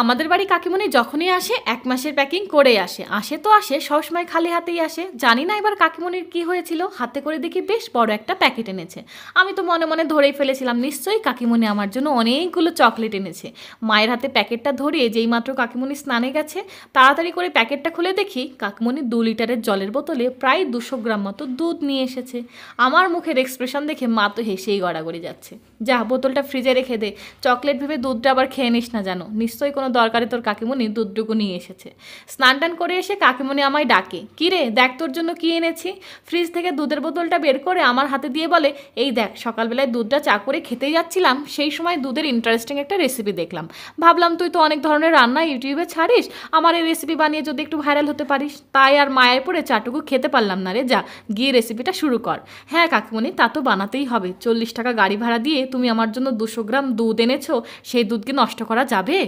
আমাদের বাড়ি কাকিমণি যখনই আসে ১ মাসের প্যাকিং করেই আসে। আসে তো আসে, সবসময় খালি হাতেই আসে। জানি না এবার কাকিমণির কি হয়েছিল, হাতে করে দেখি বেশ বড় একটা প্যাকেট এনেছে। আমি তো মনে মনে ধরেই ফেলেছিলাম নিশ্চয়ই কাকিমণি আমার জন্য অনেকগুলো চকলেট এনেছে। মায়ের হাতে প্যাকেটটা ধরিয়ে যেইমাত্র কাকিমণি স্নানে গেছে, তাড়াতাড়ি করে প্যাকেটটা খুলে দেখি কাকিমণি ২ লিটারের জলের বোতলে প্রায় ২০০ গ্রাম মতো দুধ নিয়ে এসেছে। আমার মুখের এক্সপ্রেশন দেখে মা তো হেসেই গড়াগড়ি যাচ্ছে। যা, বোতলটা ফ্রিজে রেখে দে, চকলেট ভেবে দুধটা আবার খেয়ে নিস না যেন। নিশ্চয়ই কোনো দরকারে তোর কাকিমণি দুধটুকু নিয়ে এসেছে। স্নান টান করে এসে কাকিমণি আমায় ডাকে, কী রে দেখ তোর জন্য কী এনেছি। ফ্রিজ থেকে দুধের বোতলটা বের করে আমার হাতে দিয়ে বলে, এই দেখ সকালবেলায় দুধটা চা করে খেতেই যাচ্ছিলাম, সেই সময় দুধের ইন্টারেস্টিং একটা রেসিপি দেখলাম। ভাবলাম তুই তো অনেক ধরনের রান্না ইউটিউবে ছাড়িস, আমার এই রেসিপি বানিয়ে যদি একটু ভাইরাল হতে পারিস। তাই আর মায়ায় পড়ে চাটুকু খেতে পারলাম না রে, যা গিয়ে রেসিপিটা শুরু কর। হ্যাঁ কাকিমণি, তা তো বানাতেই হবে। 40 টাকা গাড়ি ভাড়া দিয়ে তুমি আমার জন্য 200 গ্রাম দুধ এনেছো, সেই দুধ কি নষ্ট করা যাবে?